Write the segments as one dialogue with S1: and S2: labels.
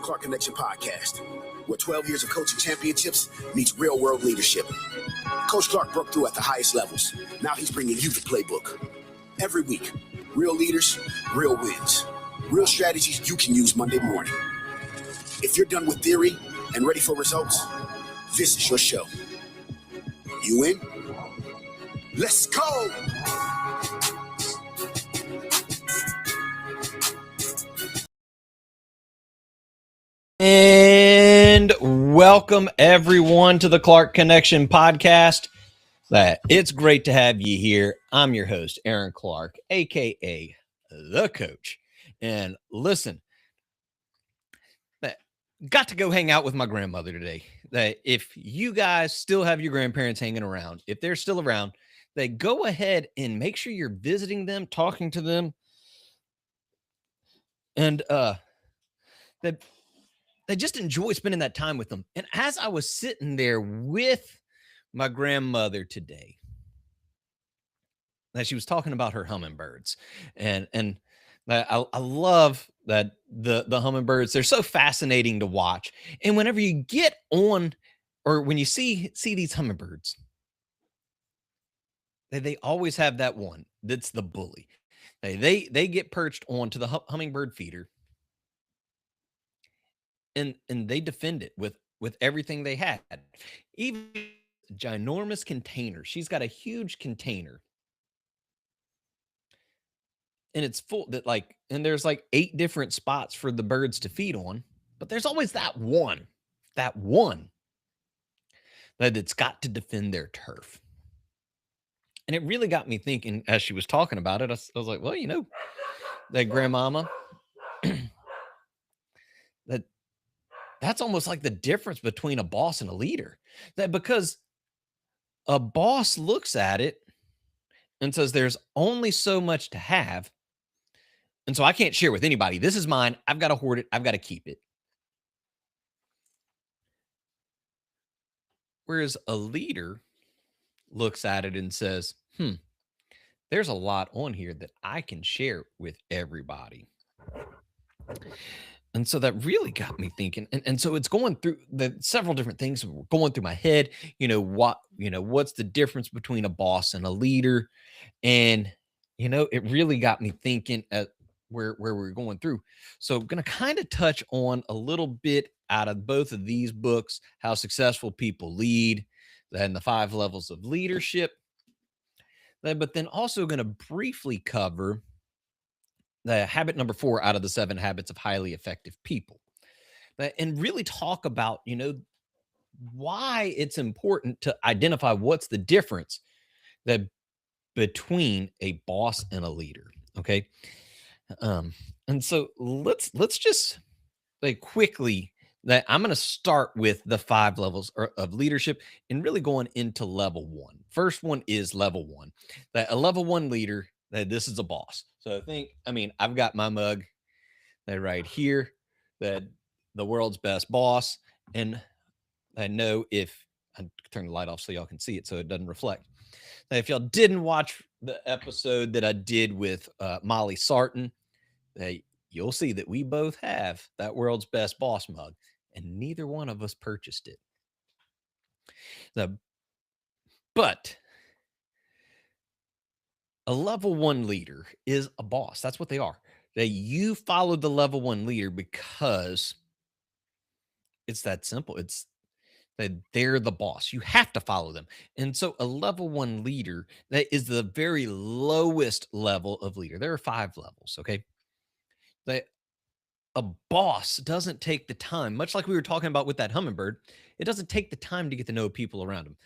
S1: Clark Connection podcast, where 12 years of coaching championships meets real-world leadership. Coach Clark broke through at the highest levels. Now he's bringing you the playbook. Every week, real leaders, real wins. Real strategies you can use Monday morning. If you're done with theory and ready for results, this is your show. You in? Let's go!
S2: And welcome everyone to the Clark Connection podcast. It's great to have you here. I'm your host, Aaron Clark, aka The Coach. And listen, got to go hang out with my grandmother today. If you guys still have your grandparents hanging around, if they're still around, go ahead and make sure you're visiting them, talking to them, and they just enjoy spending that time with them. And as I was sitting there with my grandmother today, that she was talking about her hummingbirds, and I love that the hummingbirds. They're so fascinating to watch. And whenever you get on, or when you see these hummingbirds, they always have that one that's the bully. They get perched onto the hummingbird feeder. And they defend it with everything they had. Even a ginormous container. She's got a huge container. And it's full and there's like 8 different spots for the birds to feed on. But there's always that one that's got to defend their turf. And it really got me thinking as she was talking about it. I was like, well, that grandmama, that's almost like the difference between a boss and a leader. That because a boss looks at it and says, there's only so much to have. And so I can't share with anybody. This is mine. I've got to hoard it. I've got to keep it. Whereas a leader looks at it and says, there's a lot on here that I can share with everybody. And so that really got me thinking. And so it's going through the several different things going through my head. What's the difference between a boss and a leader? And, it really got me thinking at where we're going through. So I'm going to kind of touch on a little bit out of both of these books, How Successful People Lead and the 5 Levels of Leadership. But then also going to briefly cover the habit number 4 out of the 7 habits of highly effective people, and really talk about, why it's important to identify what's the difference between a boss and a leader. Okay. And so let's just quickly that I'm going to start with the 5 levels of leadership and really going into level 1. First one is level 1, that a level 1 leader, that this is a boss. So I've got my mug right here, that the world's best boss. And I know if I turn the light off so y'all can see it, so it doesn't reflect. Now, if y'all didn't watch the episode that I did with Molly Sarton, you'll see that we both have that world's best boss mug, and neither one of us purchased it. But a level 1 leader is a boss. That's what they are. You follow the level 1 leader because it's that simple. It's that they're the boss. You have to follow them. And so a level 1 leader, that is the very lowest level of leader. There are 5 levels, okay? That a boss doesn't take the time, much like we were talking about with that hummingbird, it doesn't take the time to get to know people around him.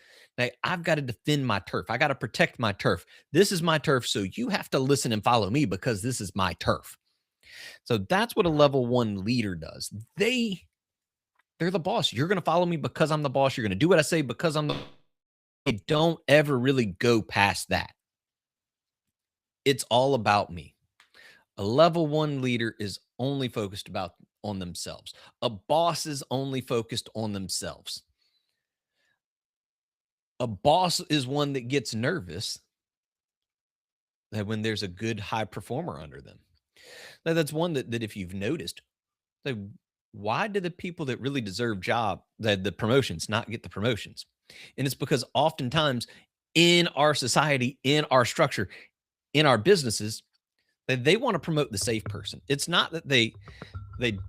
S2: I've got to defend my turf. I got to protect my turf. This is my turf, so you have to listen and follow me because this is my turf. So that's what a level 1 leader does. They're the boss. You're going to follow me because I'm the boss. You're going to do what I say because I'm the boss. They don't ever really go past that. It's all about me. A level 1 leader is only focused on themselves. A boss is only focused on themselves. A boss is one that gets nervous that when there's a good high performer under them. Now, that's one that if you've noticed, why do the people that really deserve the promotions not get the promotions? And it's because oftentimes in our society, in our structure, in our businesses, that they want to promote the safe person. It's not that they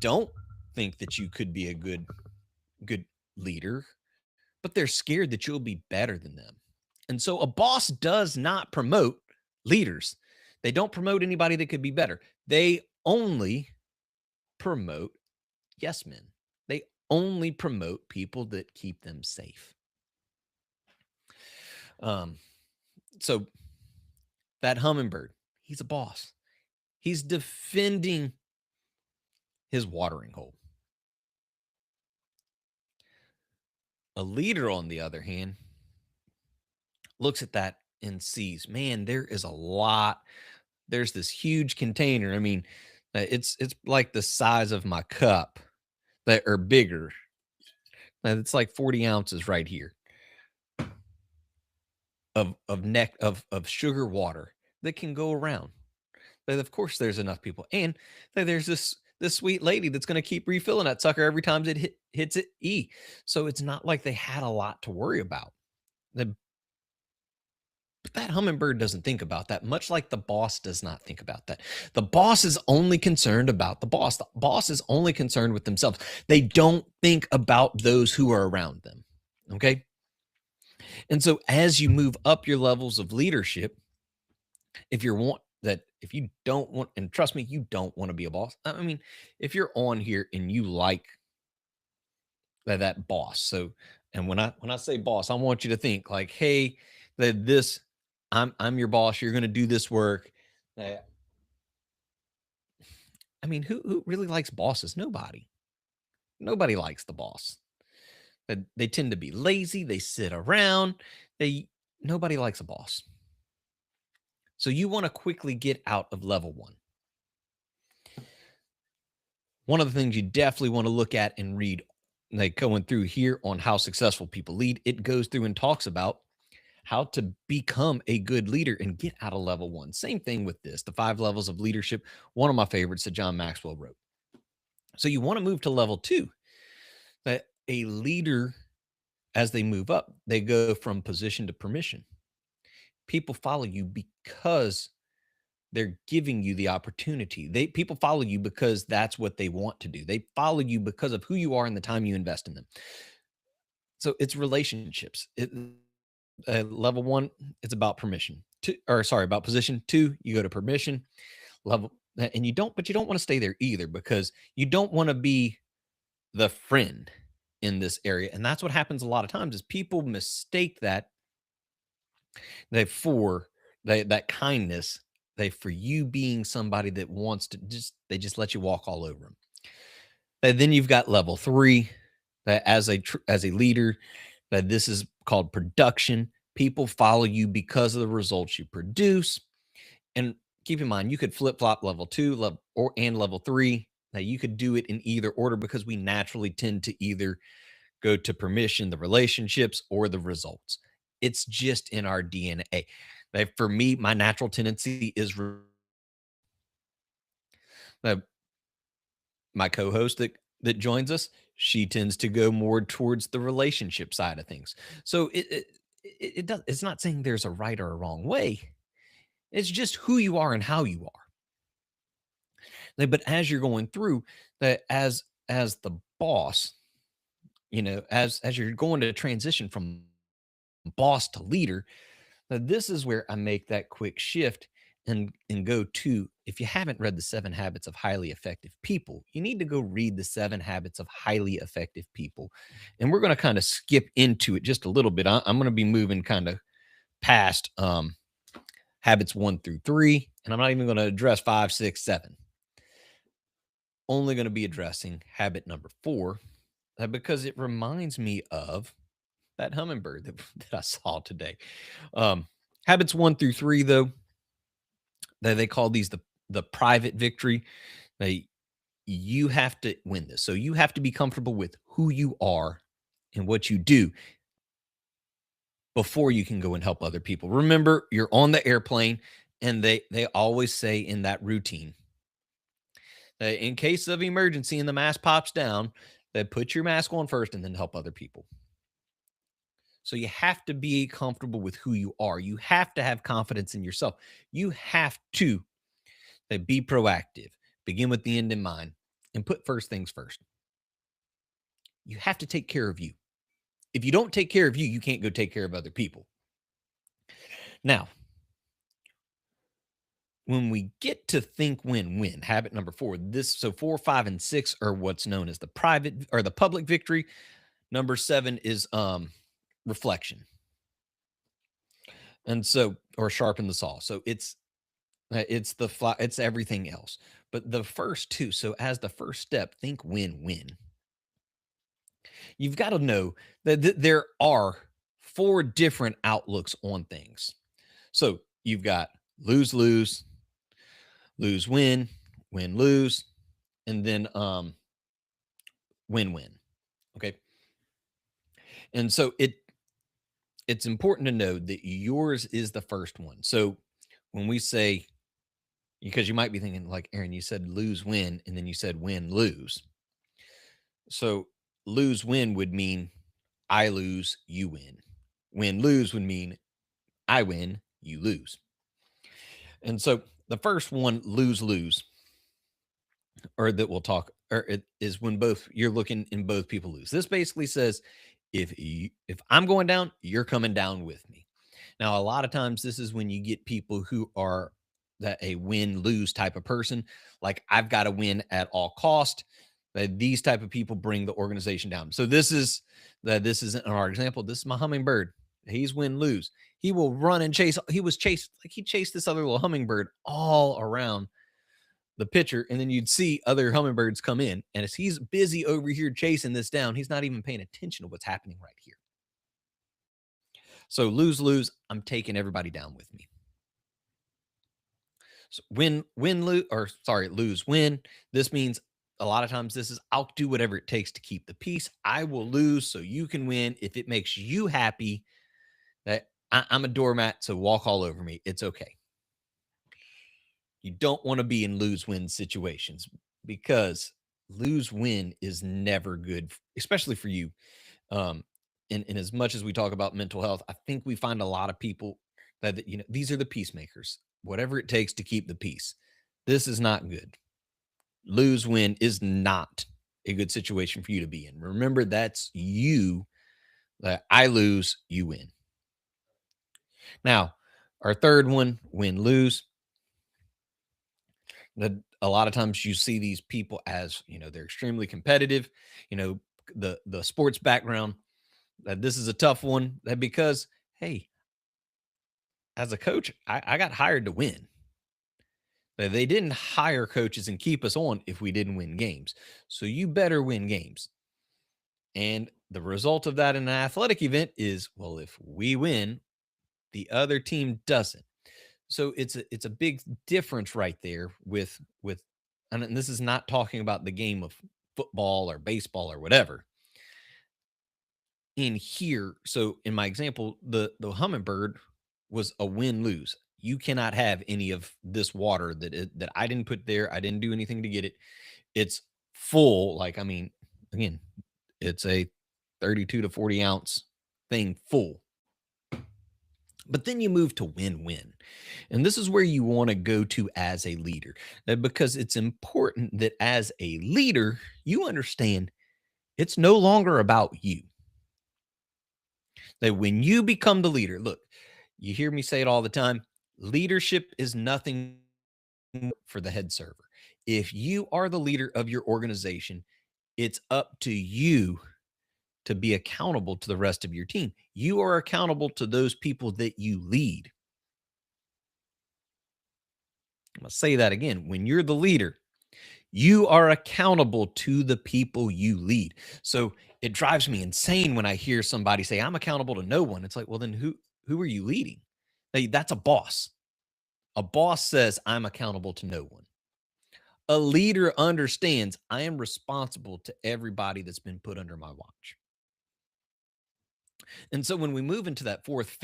S2: don't think that you could be a good leader, but they're scared that you'll be better than them. And so a boss does not promote leaders. They don't promote anybody that could be better. They only promote yes men. They only promote people that keep them safe. Um, so that hummingbird, he's a boss. He's defending his watering hole. A leader, on the other hand, looks at that and sees, man, there is a lot. There's this huge container. I mean, it's like the size of my cup that are bigger. It's like 40 ounces right here of sugar water that can go around. But of course, there's enough people, and there's this sweet lady that's going to keep refilling that sucker every time it hits it E. So it's not like they had a lot to worry about. But that hummingbird doesn't think about that, much like the boss does not think about that. The boss is only concerned about the boss. The boss is only concerned with themselves. They don't think about those who are around them. Okay. And so as you move up your levels of leadership, if you don't want, and trust me, you don't want to be a boss. I mean, if you're on here and you like that boss. So, and when I say boss, I want you to think like, hey, that this I'm your boss. You're going to do this work. I mean, who really likes bosses? Nobody. Nobody likes the boss. They tend to be lazy. They sit around. Nobody likes a boss. So you want to quickly get out of level one. One of the things you definitely want to look at and read, like going through here on how successful people lead, it goes through and talks about how to become a good leader and get out of level one. Same thing with this, the 5 levels of leadership. One of my favorites that John Maxwell wrote. So you want to move to level 2. That a leader, as they move up, they go from position to permission. People follow you because they're giving you the opportunity. People follow you because that's what they want to do. They follow you because of who you are and the time you invest in them. So it's relationships. Level 1, it's about permission. About position. 2, you go to permission level, and you don't want to stay there either, because you don't want to be the friend in this area. And that's what happens a lot of times is people mistake that that kindness, for you being somebody that wants to they just let you walk all over them. And then you've got level 3, that as a leader, that this is called production. People follow you because of the results you produce. And keep in mind, you could flip flop level 2 and level 3. Now you could do it in either order, because we naturally tend to either go to permission, the relationships, or the results. It's just in our DNA. Like for me, my natural tendency is my co-host that joins us, she tends to go more towards the relationship side of things. So it's not saying there's a right or a wrong way. It's just who you are and how you are. But as you're going through that, as the boss, as you're going to transition from boss to leader, this is where I make that quick shift and go to, if you haven't read the 7 Habits of Highly Effective People, you need to go read the 7 Habits of Highly Effective People. And we're going to kind of skip into it just a little bit. I'm going to be moving kind of past habits 1 through 3, and I'm not even going to address 5, 6, 7. Only going to be addressing habit number 4, because it reminds me of that hummingbird that I saw today. Habits 1 through 3, though, they call these the private victory. You have to win this. So you have to be comfortable with who you are and what you do before you can go and help other people. Remember, you're on the airplane, and they always say in that routine In case of emergency and the mask pops down, then put your mask on first and then help other people. So you have to be comfortable with who you are. You have to have confidence in yourself. You have to be proactive, begin with the end in mind, and put first things first. You have to take care of you. If you don't take care of you, you can't go take care of other people. Now, when we get to think win-win, habit number 4, 4, 5, and 6 are what's known as the private or the public victory. Number 7 is reflection. And so, or sharpen the saw. So it's everything else. But the first two, so as the first step, think win-win. You've got to know that there are 4 different outlooks on things. So you've got lose-lose, lose-win, win-lose, and then win-win. Okay. And so it's important to know that yours is the first one. So when we say, because you might be thinking, like, Aaron, you said lose-win, and then you said win-lose. So lose-win would mean I lose, you win. Win-lose would mean I win, you lose. And so the first one, lose-lose, or that we'll talk, or it is when you're looking and both people lose. This basically says if I'm going down, you're coming down with me. Now, a lot of times this is when you get people who are that a win-lose type of person, like I've got to win at all cost. That these type of people bring the organization down. So this isn't our example. This is my hummingbird. He's win-lose. He will run and chase. He chased this other little hummingbird all around the pitcher, and then you'd see other hummingbirds come in. And as he's busy over here chasing this down, he's not even paying attention to what's happening right here. So lose, I'm taking everybody down with me. So lose, win. This means a lot of times this is I'll do whatever it takes to keep the peace. I will lose so you can win. If it makes you happy, that I'm a doormat, so walk all over me. It's okay. You don't want to be in lose-win situations because lose-win is never good, especially for you. And as much as we talk about mental health, I think we find a lot of people that these are the peacemakers. Whatever it takes to keep the peace. This is not good. Lose-win is not a good situation for you to be in. Remember, that's you. I lose, you win. Now, our third one, win-lose. A lot of times you see these people as, they're extremely competitive, the sports background. This is a tough one because, hey, as a coach, I got hired to win. They didn't hire coaches and keep us on if we didn't win games. So you better win games. And the result of that in an athletic event is, well, if we win, the other team doesn't. So it's a big difference right there with and this is not talking about the game of football or baseball or whatever. In here, so in my example, the hummingbird was a win-lose. You cannot have any of this water that I didn't put there. I didn't do anything to get it. It's full. Again, it's a 32 to 40 ounce thing full. But then you move to win-win. And this is where you want to go to as a leader, because it's important that as a leader, you understand it's no longer about you. That when you become the leader, look, you hear me say it all the time, leadership is nothing for the head server. If you are the leader of your organization, it's up to you to be accountable to the rest of your team. You are accountable to those people that you lead. I'm going to say that again. When you're the leader, you are accountable to the people you lead. So it drives me insane when I hear somebody say, I'm accountable to no one. It's like, well, then who are you leading? That's a boss. A boss says, I'm accountable to no one. A leader understands I am responsible to everybody that's been put under my watch. And so when we move into that fourth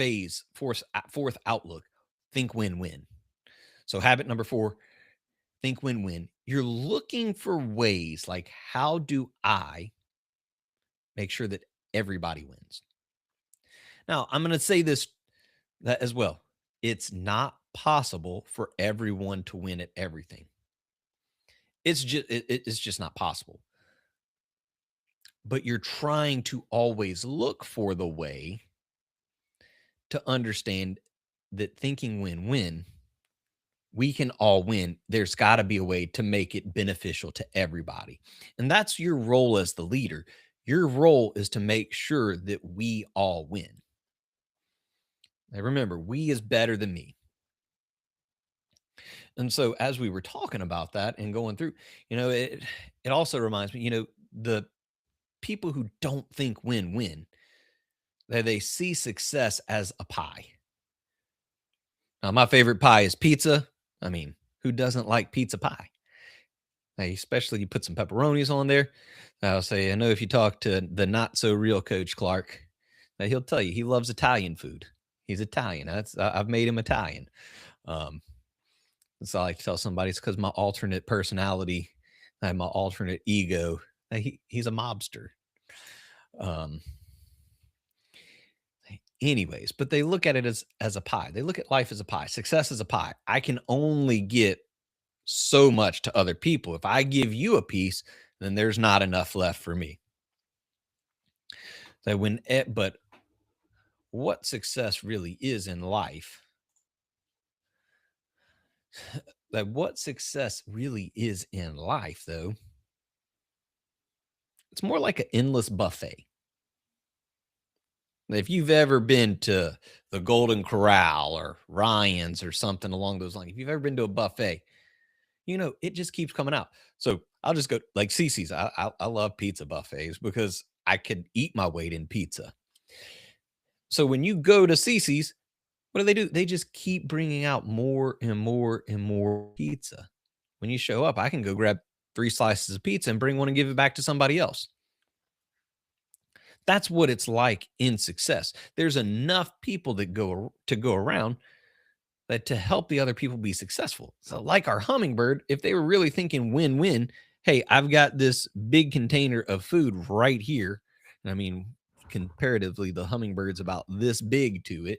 S2: outlook, think win-win. So habit number 4, think win-win. You're looking for ways like, how do I make sure that everybody wins? Now, I'm going to say this that as well. It's not possible for everyone to win at everything. It's just not possible. But you're trying to always look for the way to understand that thinking win-win, we can all win. There's got to be a way to make it beneficial to everybody. And that's your role as the leader. Your role is to make sure that we all win. Now remember, we is better than me. And so as we were talking about that and going through, it also reminds me, the people who don't think win-win, that they see success as a pie. Now, my favorite pie is pizza. I mean, who doesn't like pizza pie? Now, especially you put some pepperonis on there. I'll say, I know if you talk to the not so real Coach Clark, he'll tell you he loves Italian food. He's Italian. I've made him Italian. So I like to tell somebody it's because my alternate personality and my alternate ego. He's a mobster. Anyways, but they look at it as a pie. They look at life as a pie. Success as a pie. I can only get so much to other people. If I give you a piece, then there's not enough left for me. But what success really is in life, what success really is in life, though, it's more like an endless buffet. If you've ever been to the Golden Corral or Ryan's or something along those lines, if you've ever been to a buffet, it just keeps coming out. So I'll just go like Cece's. I love pizza buffets because I could eat my weight in pizza. So when you go to Cece's, what do? They just keep bringing out more and more and more pizza. When you show up, I can go grab 3 slices of pizza and bring one and give it back to somebody else. That's what it's like in success. There's enough people that go around that to help the other people be successful. So like our hummingbird, if they were really thinking win-win, hey, I've got this big container of food right here. And I mean, comparatively, the hummingbird's about this big to it.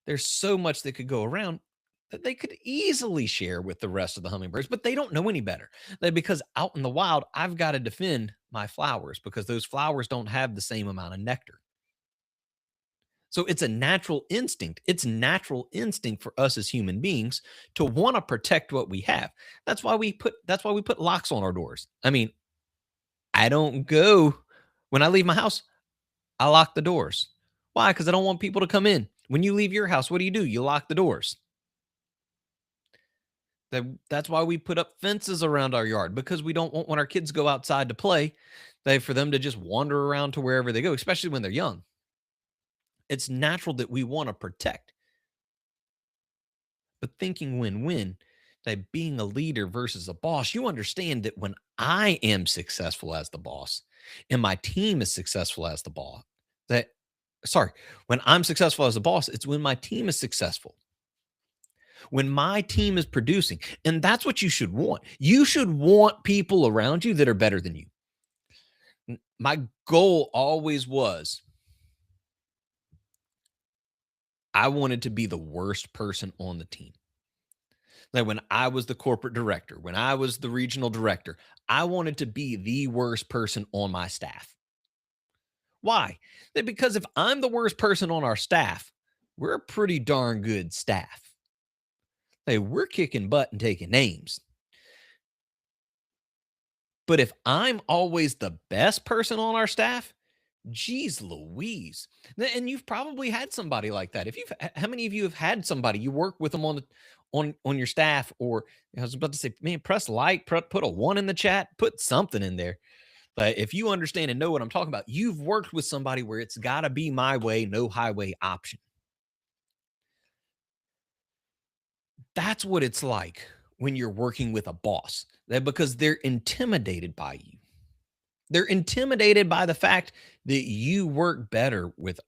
S2: There's so much that could go around that they could easily share with the rest of the hummingbirds, but they don't know any better. Because out in the wild, I've got to defend my flowers because those flowers don't have the same amount of nectar. So it's a natural instinct. It's natural instinct for us as human beings to want to protect what we have. That's why we put locks on our doors. I mean, I don't go when I leave my house, I lock the doors. Why? Because I don't want people to come in. When you leave your house, what do? You lock the doors. That's why we put up fences around our yard, because we don't want when our kids go outside to play, for them to just wander around to wherever they go, especially when they're young. It's natural that we want to protect. But thinking win-win, that being a leader versus a boss, you understand that when I am successful as the boss and my team is successful as the boss, when I'm successful as a boss, it's when my team is successful. When my team is producing, and that's what you should want. You should want people around you that are better than you. My goal always was I wanted to be the worst person on the team. Like when I was the corporate director, when I was the regional director, I wanted to be the worst person on my staff. Why? Because if I'm the worst person on our staff, we're a pretty darn good staff. We're kicking butt and taking names. But if I'm always the best person on our staff, geez Louise. And you've probably had somebody like that. How many of you have had somebody you work with them on your staff? Or I was about to say, man, press like, put a 1 in the chat, put something in there. But if you understand and know what I'm talking about, you've worked with somebody where it's got to be my way, no highway option. That's what it's like when you're working with a boss, because they're intimidated by you. They're intimidated by the fact that you work better with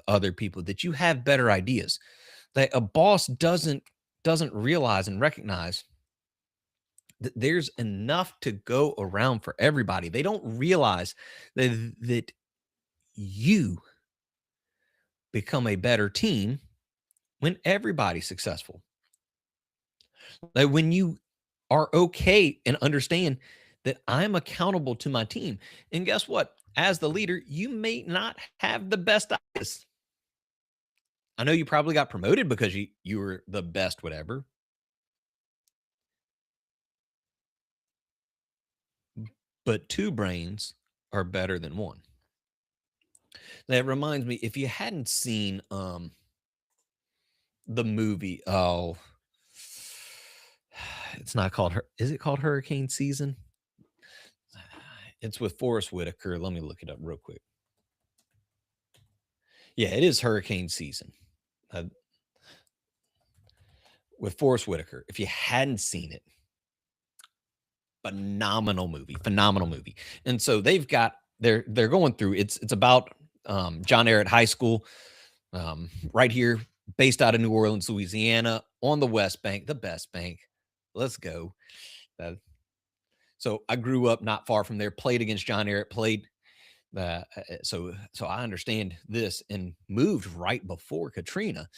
S2: other people, that you have better ideas. That a boss doesn't realize and recognize There's enough to go around for everybody. They don't realize that you become a better team when everybody's successful. Like when you are okay and understand that I'm accountable to my team. And guess what? As the leader, you may not have the best ideas. I know you probably got promoted because you were the best, whatever. But two brains are better than one. That reminds me, if you hadn't seen the movie, oh, it's not called is it called Hurricane Season? It's with Forrest Whitaker. Let me look it up real quick. Yeah, it is Hurricane Season. Uh, with Forrest Whitaker. If you hadn't seen it, phenomenal movie, phenomenal movie. And so they're going through it's about John Ehret High School, right here, based out of New Orleans, Louisiana, on the West Bank, the best bank. Let's go. Uh, so I grew up not far from there, played against John Ehret, played so I understand this and moved right before Katrina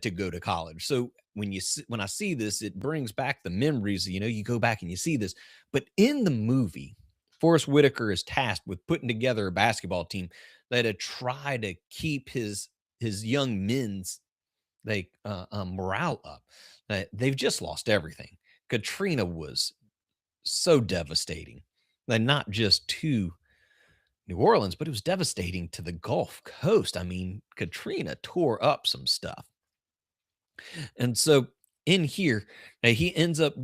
S2: to go to college. So when I see this, it brings back the memories. You go back and you see this. But in the movie, Forrest Whitaker is tasked with putting together a basketball team that to try to keep his young men's morale up. They've just lost everything. Katrina was so devastating, and not just to New Orleans, but it was devastating to the Gulf Coast. I mean, Katrina tore up some stuff. And so in here, he ends up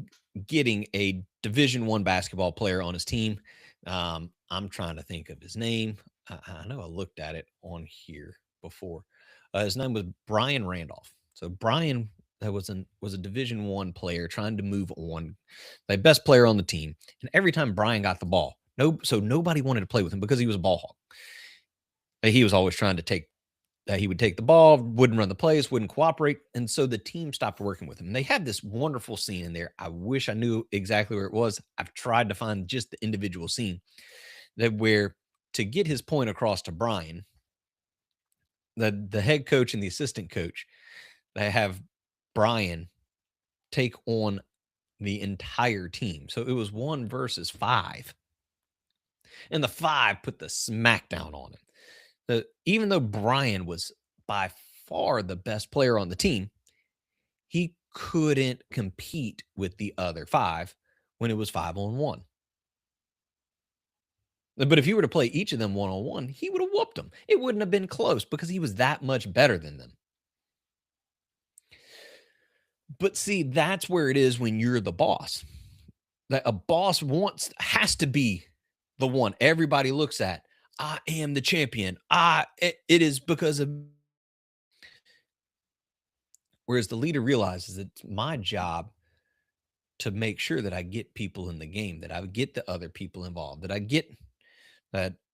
S2: getting a Division One basketball player on his team. I'm trying to think of his name. I know I looked at it on here before. His name was Brian Randolph. So Brian that was a Division One player trying to move on, the best player on the team. And every time Brian got the ball, so nobody wanted to play with him because he was a ball hawk. He was always trying to take he would take the ball, wouldn't run the plays, wouldn't cooperate. And so the team stopped working with him. And they had this wonderful scene in there. I wish I knew exactly where it was. I've tried to find just the individual scene that where to get his point across to Brian, the head coach and the assistant coach, they have Brian take on the entire team. So it was 1 versus 5. And the 5 put the smackdown on him. Even though Brian was by far the best player on the team, he couldn't compete with the other 5 when it was 5-on-1. But if you were to play each of them 1-on-1, he would have whooped them. It wouldn't have been close because he was that much better than them. But see, that's where it is when you're the boss. That a boss has to be the one everybody looks at. I am the champion. It is because of. Whereas the leader realizes it's my job to make sure that I get people in the game, that I get the other people involved, that I get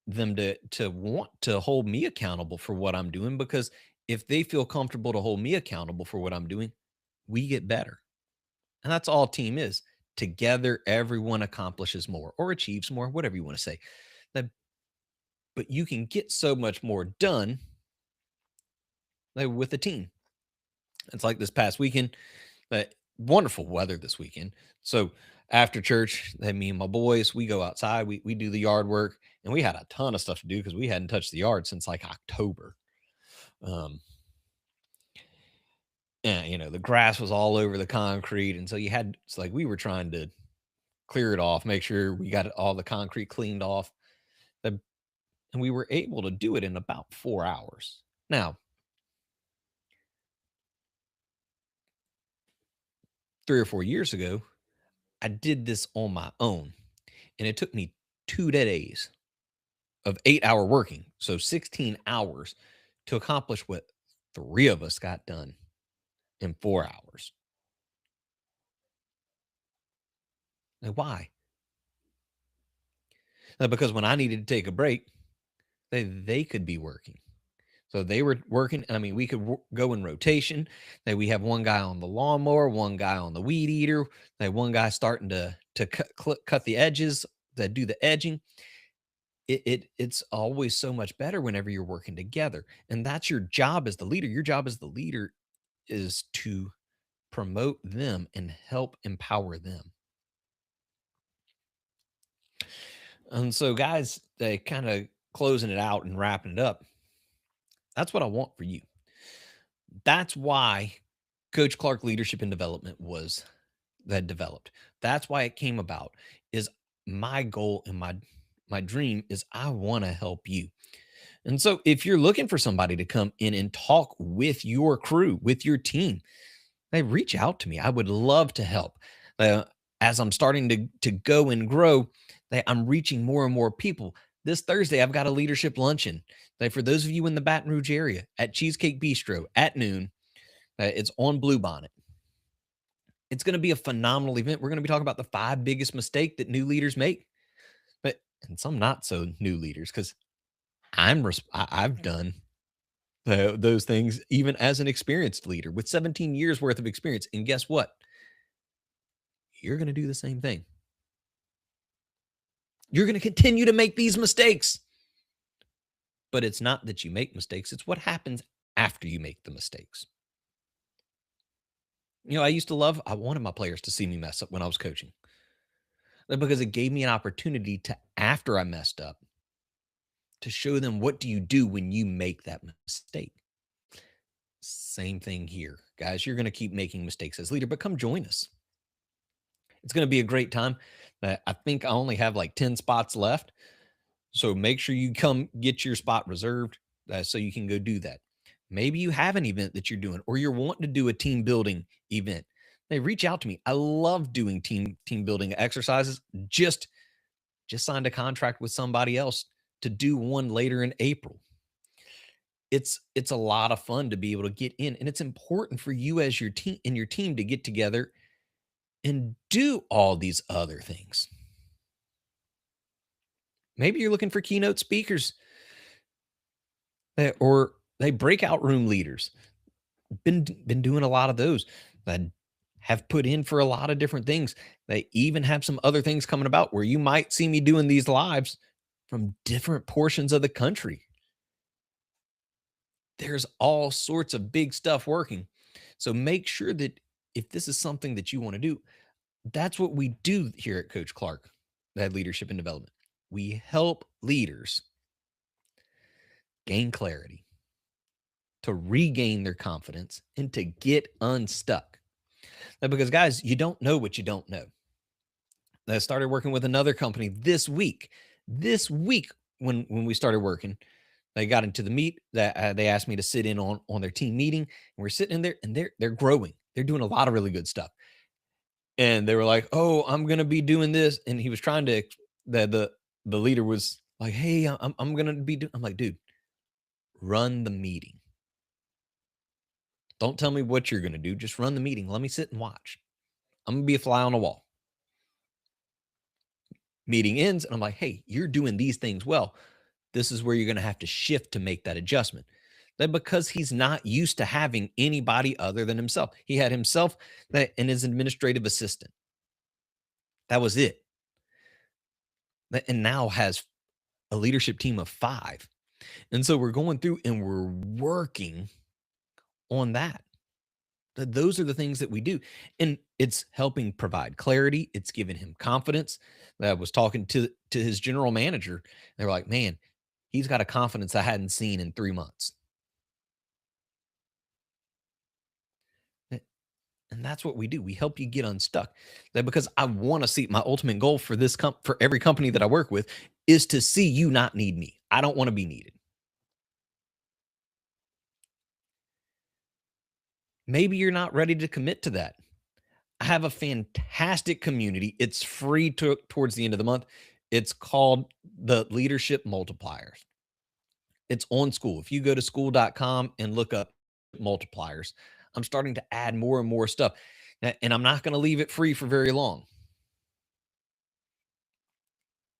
S2: them to want to hold me accountable for what I'm doing. Because if they feel comfortable to hold me accountable for what I'm doing, we get better. And that's all team is. Together, everyone accomplishes more or achieves more, whatever you want to say. But you can get so much more done with a team. It's like this past weekend, wonderful weather this weekend. So after church, me and my boys, we go outside, we do the yard work, and we had a ton of stuff to do because we hadn't touched the yard since like October. And the grass was all over the concrete, and so it's like we were trying to clear it off, make sure we got all the concrete cleaned off, and we were able to do it in about 4 hours. Now, 3 or 4 years ago, I did this on my own, and it took me 2 days of 8-hour working, so 16 hours to accomplish what 3 of us got done in 4 hours. Now, why? Because when I needed to take a break, they could be working. So they were working. I mean, we could go in rotation. That we have one guy on the lawnmower, one guy on the weed eater, that one guy starting to cut the edges, that do the edging. It's always so much better whenever you're working together, and that's your job as the leader. Your job as the leader is to promote them and help empower them. And so, guys, they kind of closing it out and wrapping it up. That's what I want for you. That's why Coach Clark Leadership and Development was that developed. That's why it came about. Is my goal and my dream is I want to help you. And so if you're looking for somebody to come in and talk with your crew, with your team, they reach out to me. I would love to help. Uh, as I'm starting to go and grow, I'm reaching more and more people. This Thursday, I've got a leadership luncheon. For those of you in the Baton Rouge area at Cheesecake Bistro at noon, it's on Bluebonnet. It's going to be a phenomenal event. We're going to be talking about the 5 biggest mistakes that new leaders make, and some not so new leaders, because I've done those things even as an experienced leader with 17 years worth of experience. And guess what? You're going to do the same thing. You're going to continue to make these mistakes. But it's not that you make mistakes, it's what happens after you make the mistakes. I wanted my players to see me mess up when I was coaching, because it gave me an opportunity to, after I messed up, to show them what do you do when you make that mistake. Same thing here, guys. You're going to keep making mistakes as leader, but come join us. It's going to be a great time. I think I only have like 10 spots left. So make sure you come get your spot reserved so you can go do that. Maybe you have an event that you're doing, or you're wanting to do a team building event. They reach out to me. I love doing team building exercises. Just signed a contract with somebody else to do one later in April. It's a lot of fun to be able to get in, and it's important for you as your team and your team to get together and do all these other things. Maybe you're looking for keynote speakers or breakout room leaders. Been doing a lot of those that have put in for a lot of different things. They even have some other things coming about where you might see me doing these lives from different portions of the country. There's all sorts of big stuff working. So make sure that if this is something that you want to do, that's what we do here at Coach Clark, that Leadership and Development. We help leaders gain clarity, to regain their confidence, and to get unstuck. Now, because guys, you don't know what you don't know. I started working with another company this week. This week, when we started working, they got into the meet that they asked me to sit in on their team meeting, and we're sitting in there, and they're growing. They're doing a lot of really good stuff. And they were like, "Oh, I'm gonna be doing this," and he was trying to. The leader was like, "Hey, I'm gonna be doing." I'm like, "Dude, run the meeting. Don't tell me what you're gonna do. Just run the meeting. Let me sit and watch. I'm gonna be a fly on the wall." Meeting ends, and I'm like, "Hey, you're doing these things well. This is where you're gonna have to shift to make that adjustment." That because he's not used to having anybody other than himself. He had himself and his administrative assistant. That was it. And now has a leadership team of 5. And so we're going through and we're working on that. Those are the things that we do. And it's helping provide clarity. It's giving him confidence. I was talking to his general manager. They were like, "Man, he's got a confidence I hadn't seen in 3 months." And that's what we do. We help you get unstuck. That because I want to see my ultimate goal for this for every company that I work with is to see you not need me. I don't want to be needed. Maybe you're not ready to commit to that. I have a fantastic community. It's free towards the end of the month. It's called the Leadership Multipliers. It's on School. If you go to school.com and look up multipliers, I'm starting to add more and more stuff. And I'm not going to leave it free for very long.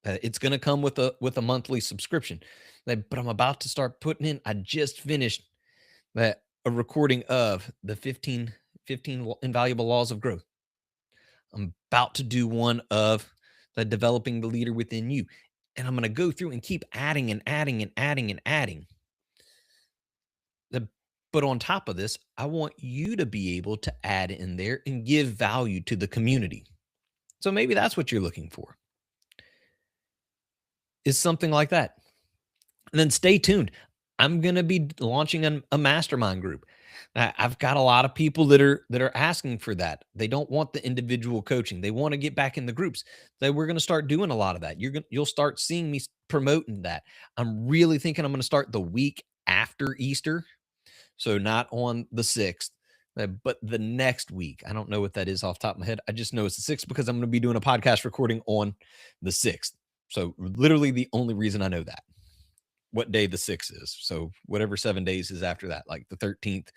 S2: It's going to come with a monthly subscription. But I'm about to start putting in. I just finished that a recording of the 15 invaluable laws of growth. I'm about to do one of the developing the leader within you. And I'm going to go through and keep adding and adding and adding and adding. But on top of this, I want you to be able to add in there and give value to the community. So maybe that's what you're looking for, is something like that. And then stay tuned. I'm going to be launching a mastermind group. I've got a lot of people that are asking for that. They don't want the individual coaching. They want to get back in the groups. So we're going to start doing a lot of that. You'll start seeing me promoting that. I'm really thinking I'm going to start the week after Easter. So not on the 6th, but the next week. I don't know what that is off the top of my head. I just know it's the 6th because I'm going to be doing a podcast recording on the 6th. So literally the only reason I know that, what day the 6th is. So whatever 7 days is after that, like the 13th.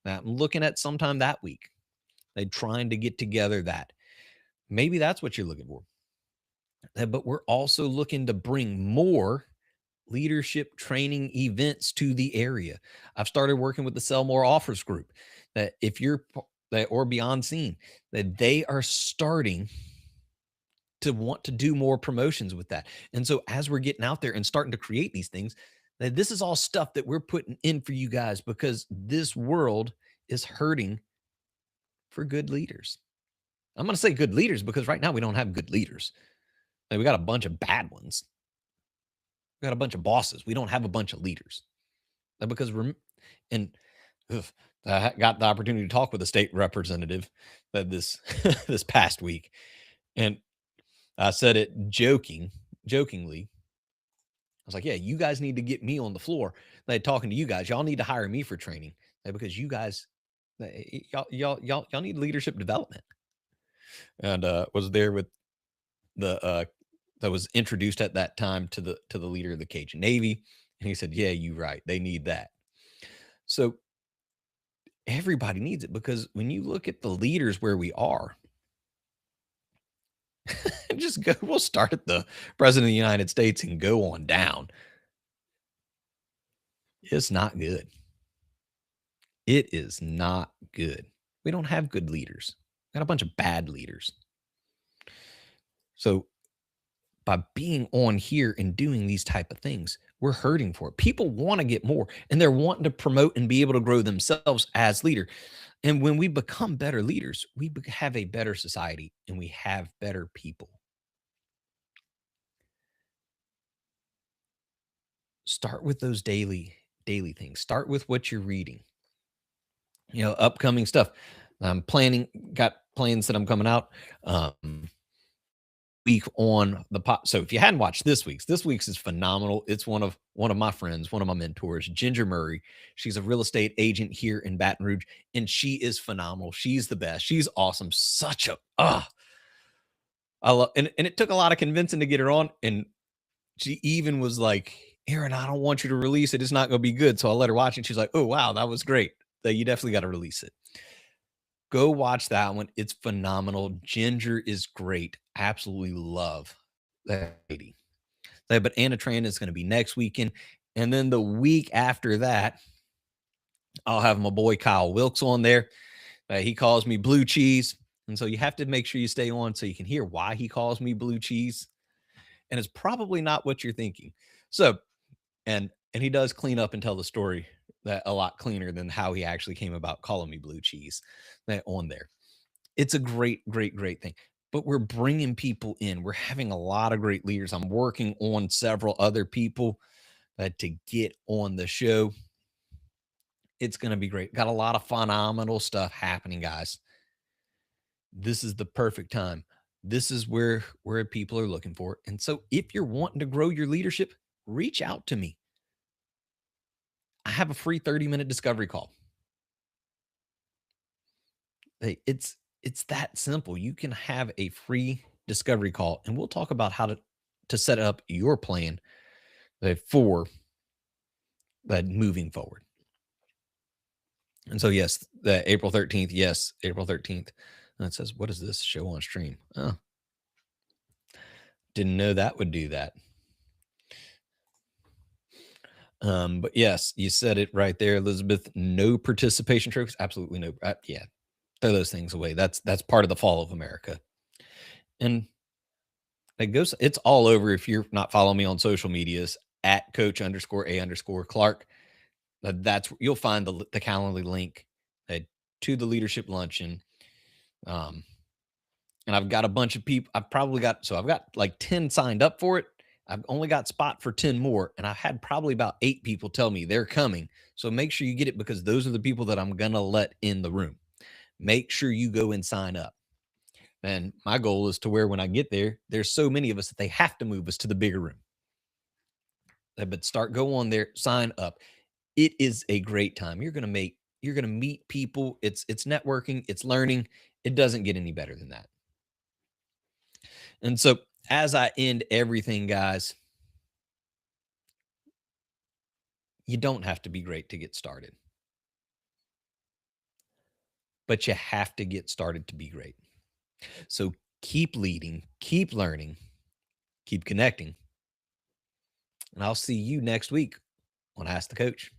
S2: Now I'm looking at sometime that week. They're trying to get together that. Maybe that's what you're looking for. But we're also looking to bring more leadership training events to the area. I've started working with the Sell More Offers group, that if you're or Beyond Scene, that they are starting to want to do more promotions with that. And so as we're getting out there and starting to create these things, that this is all stuff that we're putting in for you guys, because this world is hurting for good leaders. I'm going to say good leaders because right now we don't have good leaders. Like, we got a bunch of bad ones. We got a bunch of bosses. We don't have a bunch of leaders. Because I got the opportunity to talk with a state representative this this past week, and I said it jokingly. I was like, "Yeah, you guys need to get me on the floor. Like, talking to you guys, y'all need to hire me for training, because you guys, y'all need leadership development." And was there with the that was introduced at that time to the leader of the Cajun Navy, and he said, "Yeah, you're right. They need that." So everybody needs it, because when you look at the leaders where we are, just go, we'll start at the president of the United States and go on down. It's not good. It is not good. We don't have good leaders. We got a bunch of bad leaders. So by being on here and doing these type of things, we're hurting for it. People want to get more, and they're wanting to promote and be able to grow themselves as leader. And when we become better leaders, we have a better society and we have better people. Start with those daily things. Start with what you're reading. Upcoming stuff. I'm got plans that I'm coming out week on the pot. So if you hadn't watched this week's is phenomenal. It's one of my friends, one of my mentors, Ginger Murray. She's a real estate agent here in Baton Rouge, and she is phenomenal. She's the best. She's awesome. Such a I love, and it took a lot of convincing to get her on. And she even was like, "Aaron, I don't want you to release it. It's not going to be good." So I let her watch it. She's like, "Oh, wow, that was great. That you definitely got to release it." Go watch that one. It's phenomenal. Ginger is great. Absolutely love that lady. But Anna Tran is going to be next weekend. And then the week after that, I'll have my boy Kyle Wilkes on there. He calls me Blue Cheese. And so you have to make sure you stay on so you can hear why he calls me Blue Cheese. And it's probably not what you're thinking. So, and he does clean up and tell the story that a lot cleaner than how he actually came about calling me Blue Cheese on there. It's a great thing. But we're bringing people in. We're having a lot of great leaders. I'm working on several other people to get on the show. It's going to be great. Got a lot of phenomenal stuff happening, guys. This is the perfect time. This is where people are looking for. And so if you're wanting to grow your leadership, reach out to me. I have a free 30-minute discovery call. Hey, it's that simple. You can have a free discovery call, and we'll talk about how to set up your plan for that moving forward. And so, yes, the April 13th. Yes, April 13th. And it says, what is this show on stream? Oh, Didn't know that would do that. But yes, you said it right there, Elizabeth. No participation trophies. Absolutely no. Yeah, throw those things away. That's part of the fall of America. And it goes. It's all over. If you're not following me on social medias at Coach_A_Clark, that's you'll find the Calendly link uh, to the leadership luncheon. Um, and I've got a bunch of people. I've got like 10 signed up for it. I've only got spot for 10 more, and I had probably about 8 people tell me they're coming. So make sure you get it because those are the people that I'm gonna let in the room. Make sure you go and sign up. And my goal is to where when I get there, there's so many of us that they have to move us to the bigger room. But go on there, sign up. It is a great time. You're gonna meet people. It's networking, it's learning. It doesn't get any better than that. And so as I end everything, guys, you don't have to be great to get started, but you have to get started to be great. So keep leading, keep learning, keep connecting. And I'll see you next week on Ask the Coach.